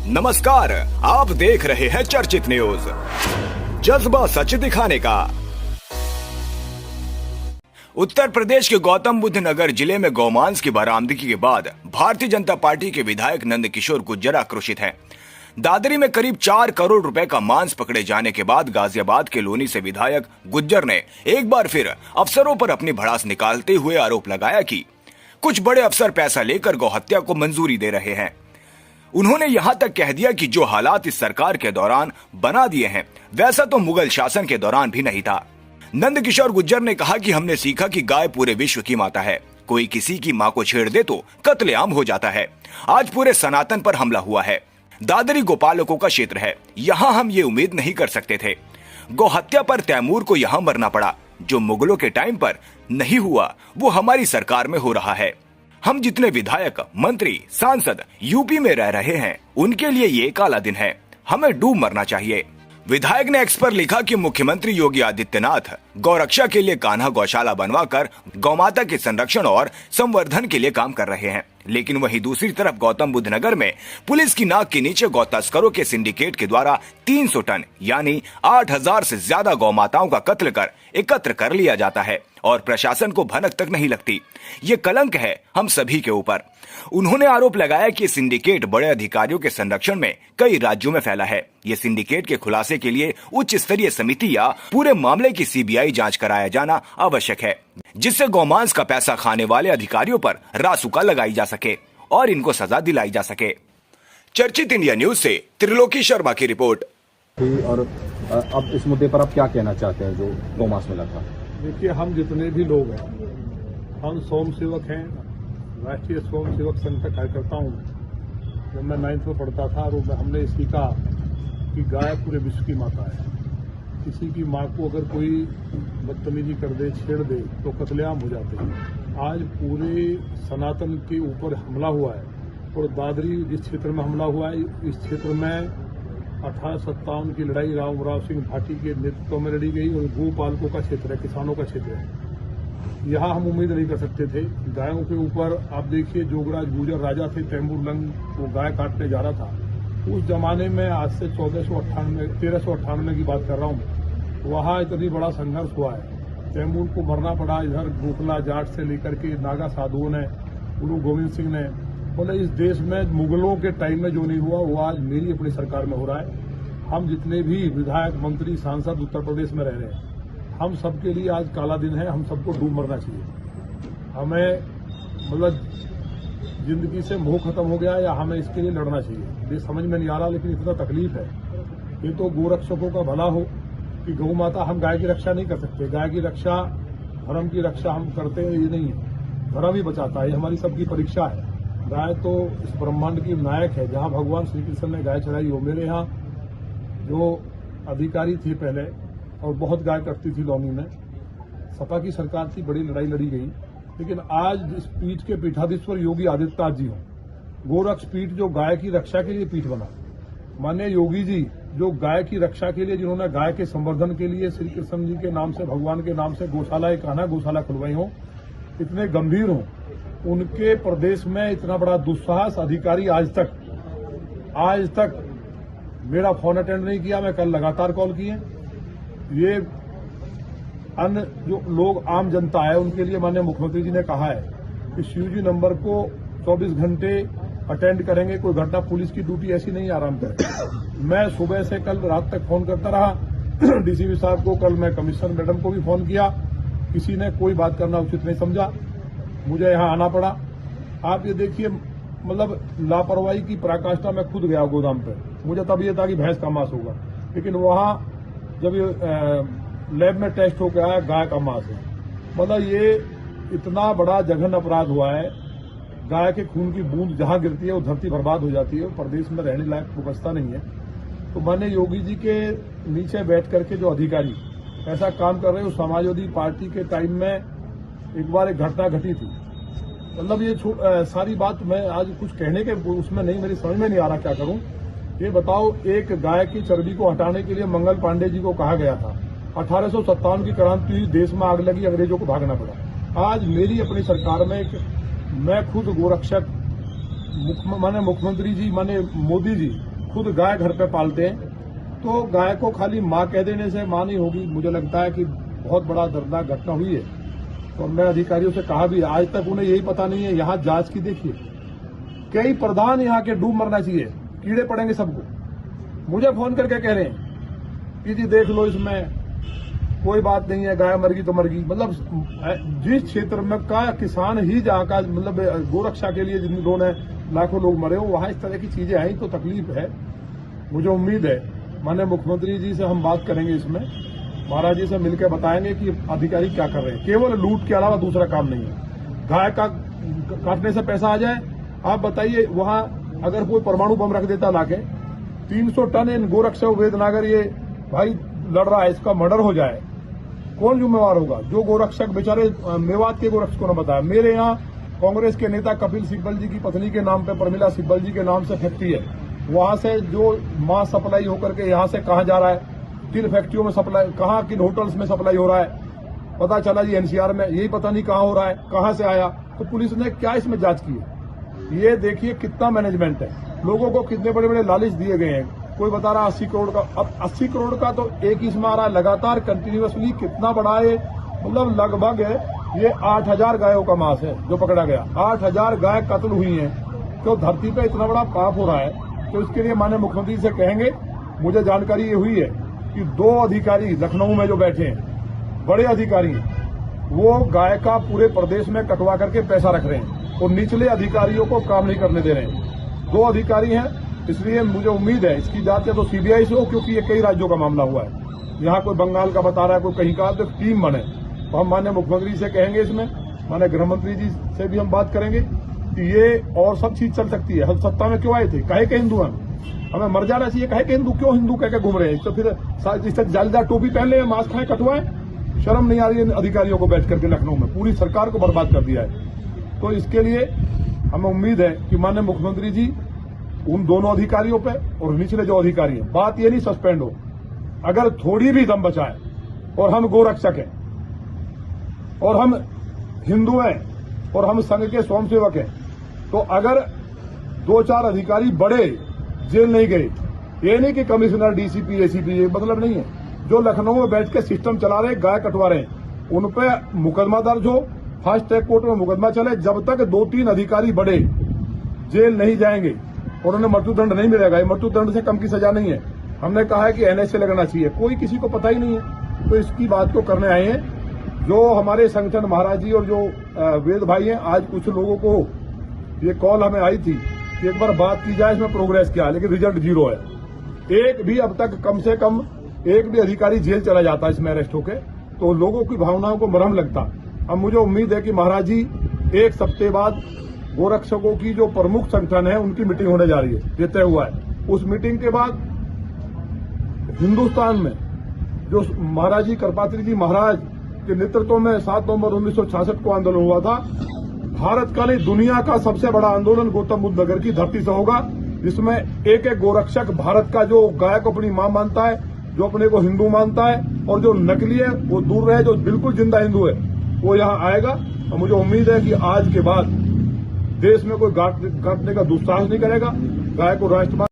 नमस्कार, आप देख रहे हैं चर्चित न्यूज। जज्बा सच दिखाने का। उत्तर प्रदेश के गौतम बुद्ध नगर जिले में गौमांस की बरामदगी के बाद भारतीय जनता पार्टी के विधायक नंद किशोर गुर्जर आक्रोशित हैं। दादरी में करीब 4 करोड़ रुपए का मांस पकड़े जाने के बाद गाजियाबाद के लोनी से विधायक गुर्जर ने एक बार फिर अफसरों पर अपनी भड़ास निकालते हुए आरोप लगाया कि कुछ बड़े अफसर पैसा लेकर गौहत्या को मंजूरी दे रहे हैं। उन्होंने यहां तक कह दिया कि जो हालात इस सरकार के दौरान बना दिए हैं वैसा तो मुगल शासन के दौरान भी नहीं था। नंद किशोर गुर्जर ने कहा कि हमने सीखा कि गाय पूरे विश्व की माता है, कोई किसी की मां को छेड़ दे तो कत्लेआम हो जाता है। आज पूरे सनातन पर हमला हुआ है। दादरी गोपालकों का क्षेत्र है, यहाँ हम ये उम्मीद नहीं कर सकते थे। गौहत्या पर तैमूर को यहाँ मरना पड़ा, जो मुगलों के टाइम पर नहीं हुआ वो हमारी सरकार में हो रहा है। हम जितने विधायक, मंत्री, सांसद यूपी में रह रहे हैं उनके लिए ये काला दिन है, हमें डूब मरना चाहिए। विधायक ने एक्स पर लिखा कि मुख्यमंत्री योगी आदित्यनाथ गौरक्षा के लिए कान्हा गौशाला बनवाकर गौमाता के संरक्षण और संवर्धन के लिए काम कर रहे हैं, लेकिन वहीं दूसरी तरफ गौतम बुद्ध नगर में पुलिस की नाक के नीचे गौ तस्करों के सिंडिकेट के द्वारा 300 टन यानी 8000 से ज्यादा गौमाताओं का कत्ल कर एकत्र कर लिया जाता है और प्रशासन को भनक तक नहीं लगती। ये कलंक है हम सभी के ऊपर। उन्होंने आरोप लगाया कि सिंडिकेट बड़े अधिकारियों के संरक्षण में कई राज्यों में फैला है। ये सिंडिकेट के खुलासे के लिए उच्च स्तरीय समिति या पूरे मामले की सीबीआई जांच कराया जाना आवश्यक है, जिससे गौमांस का पैसा खाने वाले अधिकारियों पर रासुका लगाई जा सके और इनको सजा दिलाई जा सके। चर्चित इंडिया न्यूज से त्रिलोकी शर्मा की रिपोर्ट। और अब इस मुद्दे पर आप क्या कहना चाहते हैं जो गौमांस मिला था? देखिए, हम जितने भी लोग हैं, हम स्वयं सेवक हैं, राष्ट्रीय स्वयं सेवक संघ का कार्यकर्ता हूँ। जब मैं 9th में पढ़ता था तो हमने सीखा कि गाय पूरे विश्व की माता है। किसी की माँ को अगर कोई बदतमीजी कर दे, छेड़ दे तो कत्लेआम हो जाते हैं। आज पूरे सनातन के ऊपर हमला हुआ है और दादरी जिस क्षेत्र में हमला हुआ है, इस क्षेत्र में 1857 की लड़ाई रामराव सिंह भाटी के नेतृत्व में लड़ी गई और गोपालकों का क्षेत्र है, किसानों का क्षेत्र है। यहाँ हम उम्मीद नहीं कर सकते थे। गायों के ऊपर आप देखिए, जोगराज गुर्जर राजा थे, तैमूर लंग वो गाय काटने जा रहा था। उस जमाने में आज से 1398 की बात कर रहा हूँ, वहाँ इतनी बड़ा संघर्ष हुआ है। तैमूर को मरना पड़ा। इधर गोखला जाट से लेकर के नागा साधुओं ने, गुरु गोविंद सिंह ने, बोले इस देश में मुगलों के टाइम में जो नहीं हुआ वो आज मेरी अपनी सरकार में हो रहा है। हम जितने भी विधायक, मंत्री, सांसद उत्तर प्रदेश में रह रहे हैं, हम सबके लिए आज काला दिन है। हम सबको डूब मरना चाहिए। हमें मतलब जिंदगी से मोह खत्म हो गया या हमें इसके लिए लड़ना चाहिए, ये समझ में नहीं आ रहा। लेकिन इतना तकलीफ है। ये तो गोरक्षकों का भला हो कि गौ माता, हम गाय की रक्षा नहीं कर सकते। गाय की रक्षा, धर्म की रक्षा हम करते हैं, ये नहीं है। धर्म ही बचाता है, ये हमारी सबकी परीक्षा है। गाय तो इस ब्रह्मांड की नायक है। जहां भगवान श्री कृष्ण ने गाय चढ़ाई हो, मेरे यहाँ जो अधिकारी थी पहले और बहुत गाय कटती थी लौनी में, सपा की सरकार थी, बड़ी लड़ाई लड़ी गई। लेकिन आज इस पीठ के पीठाधीश्वर योगी आदित्यनाथ जी हों, गोरक्ष पीठ जो गाय की रक्षा के लिए पीठ बना, माननीय योगी जी जो गाय की रक्षा के लिए, जिन्होंने गाय के संवर्धन के लिए श्री कृष्ण जी के नाम से, भगवान के नाम से गौशाला, एक कान्हा गौशाला खुलवाई हो, इतने गंभीर हों, उनके प्रदेश में इतना बड़ा दुस्साहस अधिकारी आज तक मेरा फोन अटेंड नहीं किया। मैं कल लगातार कॉल किए। ये अन्य जो लोग, आम जनता है, उनके लिए माननीय मुख्यमंत्री जी ने कहा है कि सीयूजी नंबर को 24 घंटे अटेंड करेंगे। कोई घटना, पुलिस की ड्यूटी ऐसी नहीं आराम करे। मैं सुबह से कल रात तक फोन करता रहा डीसीपी साहब को, कल मैं कमिश्नर मैडम को भी फोन किया, किसी ने कोई बात करना उचित नहीं समझा। मुझे यहाँ आना पड़ा। आप ये देखिए, मतलब लापरवाही की पराकाष्ठा। मैं खुद गया गोदाम पे, मुझे तब ये था कि भैंस का मांस होगा, लेकिन वहाँ जब ये लैब में टेस्ट होकर आया, गाय का मांस है। मतलब ये इतना बड़ा जघन्य अपराध हुआ है। गाय के खून की बूंद जहां गिरती है वो धरती बर्बाद हो जाती है। प्रदेश में रहने लायक व्यवस्था नहीं है। तो माननीय योगी जी के नीचे बैठ करके जो अधिकारी ऐसा काम कर रहे हैं, समाजवादी पार्टी के टाइम में एक बार एक घटना घटी थी। मतलब ये सारी बात मैं आज कुछ कहने के उसमें नहीं, मेरी समझ में नहीं आ रहा क्या करूं। ये बताओ, एक गाय की चर्बी को हटाने के लिए मंगल पांडे जी को कहा गया था। 1857 की क्रांति हुई, देश में आग लगी, अंग्रेजों को भागना पड़ा। आज मेरी अपनी सरकार में मैं खुद गोरक्षक, माने मुख्यमंत्री जी, माने मोदी जी खुद गाय घर पे पालते हैं, तो गाय को खाली माँ कह देने से माँ नहीं होगी। मुझे लगता है कि बहुत बड़ा दर्दनाक घटना हुई है। तो मैं अधिकारियों से कहा भी, आज तक उन्हें यही पता नहीं है। यहाँ जांच की देखिए, कई प्रधान यहाँ के डूब मरना चाहिए, कीड़े पड़ेंगे सबको। मुझे फोन करके कह रहे हैं कि जी देख लो, इसमें कोई बात नहीं है, गाय मर गई तो मर गई। मतलब जिस क्षेत्र में का किसान ही जहाँ का मतलब गोरक्षा के लिए जिन लोगों ने लाखों लोग मरे हो, वहां इस तरह की चीजें आई तो तकलीफ है। मुझे उम्मीद है माननीय मुख्यमंत्री जी से हम बात करेंगे, इसमें महाराज जी से मिलकर बताएंगे कि अधिकारी क्या कर रहे हैं। केवल लूट के अलावा दूसरा काम नहीं है। गाय का काटने से पैसा आ जाए। आप बताइए, वहां अगर कोई परमाणु बम रख देता लाके 300 टन इन गोरक्षा वेदनागर ये भाई लड़ रहा है, इसका मर्डर हो जाए, कौन जिम्मेवार होगा? जो गोरक्षक बेचारे मेवात के गोरक्षकों ने बताया। मेरे यहाँ कांग्रेस के नेता कपिल सिब्बल जी की पत्नी के नाम पे, प्रमिला सिब्बल जी के नाम से फैक्ट्री है। वहां से जो मांस सप्लाई होकर के यहाँ से कहाँ जा रहा है, किन फैक्ट्रियों में सप्लाई, कहाँ किन होटल्स में सप्लाई हो रहा है, पता चला जी एनसीआर में, यही पता नहीं कहाँ हो रहा है, कहाँ से आया। तो पुलिस ने क्या इसमें जांच की है? ये देखिए कितना मैनेजमेंट है। लोगों को कितने बड़े बड़े लालच दिए गए हैं। कोई बता रहा 80 करोड़ का, अब 80 करोड़ का तो एक ही इसमें आ रहा है लगातार कंटिन्यूअसली। कितना बड़ा है, मतलब लगभग ये 8000 गायों का मांस है जो पकड़ा गया। 8000 गाय कत्ल हुई हैं। तो धरती पे इतना बड़ा पाप हो रहा है, तो इसके लिए माननीय मुख्यमंत्री से कहेंगे। मुझे जानकारी ये हुई है कि 2 अधिकारी लखनऊ में जो बैठे हैं, बड़े अधिकारी हैं, वो गाय का पूरे प्रदेश में कटवा करके पैसा रख रहे हैं और निचले अधिकारियों को काम नहीं करने दे रहे हैं। 2 अधिकारी हैं, इसलिए मुझे उम्मीद है इसकी जांच या तो सीबीआई से हो, क्योंकि ये कई राज्यों का मामला हुआ है। यहाँ कोई बंगाल का बता रहा है, कोई कहीं का, तो टीम बने। तो हम माननीय मुख्यमंत्री से कहेंगे, इसमें माननीय गृह मंत्री जी से भी हम बात करेंगे कि ये और सब चीज चल सकती है। हम सत्ता में क्यों आए थे? काहे के हिंदू हैं? हमें मर जाना चाहिए। काहे के हिंदू, क्यों हिंदू कह के घूम रहे हैं? तो फिर इस तरह जालीदार टोपी पहन ले, मास्क खाए, कटवाएं। शर्म नहीं आ रही है अधिकारियों को बैठ करके लखनऊ में? पूरी सरकार को बर्बाद कर दिया है। तो इसके लिए हमें उम्मीद है कि माननीय मुख्यमंत्री जी उन दोनों अधिकारियों पे और निचले जो अधिकारी हैं, बात ये नहीं सस्पेंड हो, अगर थोड़ी भी दम बचाए, और हम गोरक्षक हैं और हम हिंदू हैं और हम संघ के स्वयंसेवक हैं, तो अगर 2-4 अधिकारी बड़े जेल नहीं गए, ये नहीं कि कमिश्नर, डीसीपी, एसीपी, ये मतलब नहीं है। जो लखनऊ में बैठ के सिस्टम चला रहे, गाय कटवा रहे हैं, उन पे मुकदमा दर्ज हो, फास्ट ट्रैक कोर्ट में मुकदमा चले। जब तक 2-3 अधिकारी बड़े जेल नहीं जाएंगे और उन्हें मृत्युदंड नहीं मिलेगा, ये मृत्युदंड से कम की सजा नहीं है। हमने कहा है कि एनएसए लगना चाहिए, कोई किसी को पता ही नहीं है। तो इसकी बात को करने आए हैं। जो हमारे संगठन महाराज जी और जो वेद भाई हैं, आज कुछ लोगों को ये कॉल हमें आई थी कि एक बार बात की जाए, इसमें प्रोग्रेस क्या है, लेकिन रिजल्ट 0 है। एक भी अब तक, कम से कम एक भी अधिकारी जेल चला जाता इसमें अरेस्ट होके, तो लोगों की भावनाओं को मरहम लगता। अब मुझे उम्मीद है कि महाराज जी 1 सप्ताह बाद गोरक्षकों की जो प्रमुख संगठन है उनकी मीटिंग होने जा रही है, ये तय हुआ है। उस मीटिंग के बाद हिंदुस्तान में जो महाराज जी कृपात्री जी महाराज के नेतृत्व में 7 नवंबर 1966 को आंदोलन हुआ था, भारत का नहीं दुनिया का सबसे बड़ा आंदोलन गौतम बुद्ध नगर की धरती से होगा, जिसमें एक एक गोरक्षक भारत का जो गाय को अपनी मां मानता है, जो अपने को हिंदू मानता है, और जो नकली है वो दूर रहे, जो बिल्कुल जिंदा हिंदू है वो यहाँ आएगा। और मुझे उम्मीद है कि आज के बाद देश में कोई काटने का दुस्साहस नहीं करेगा। गाय को राष्ट्रवाद